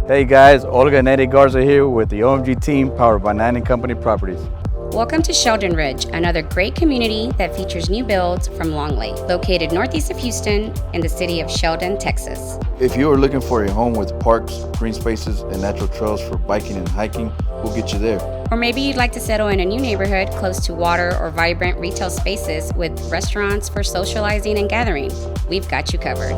Hey guys, Olga and Eddie Garza here with the OMG team powered by 9 Company Properties. Welcome to Sheldon Ridge, another great community that features new builds from Long Lake, located northeast of Houston in the city of Sheldon, Texas. If you are looking for a home with parks, green spaces, and natural trails for biking and hiking, we'll get you there. Or maybe you'd like to settle in a new neighborhood close to water or vibrant retail spaces with restaurants for socializing and gathering. We've got you covered.